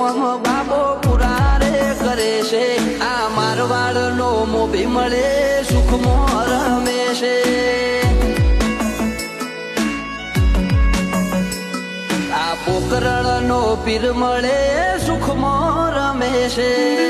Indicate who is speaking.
Speaker 1: કોમ બાબો પુરા રે કરે છે આ મારવાડ નો મોભી મળે સુખમાં રમે છે આ પોકરણ નો પીર મળે સુખમાં રમે છે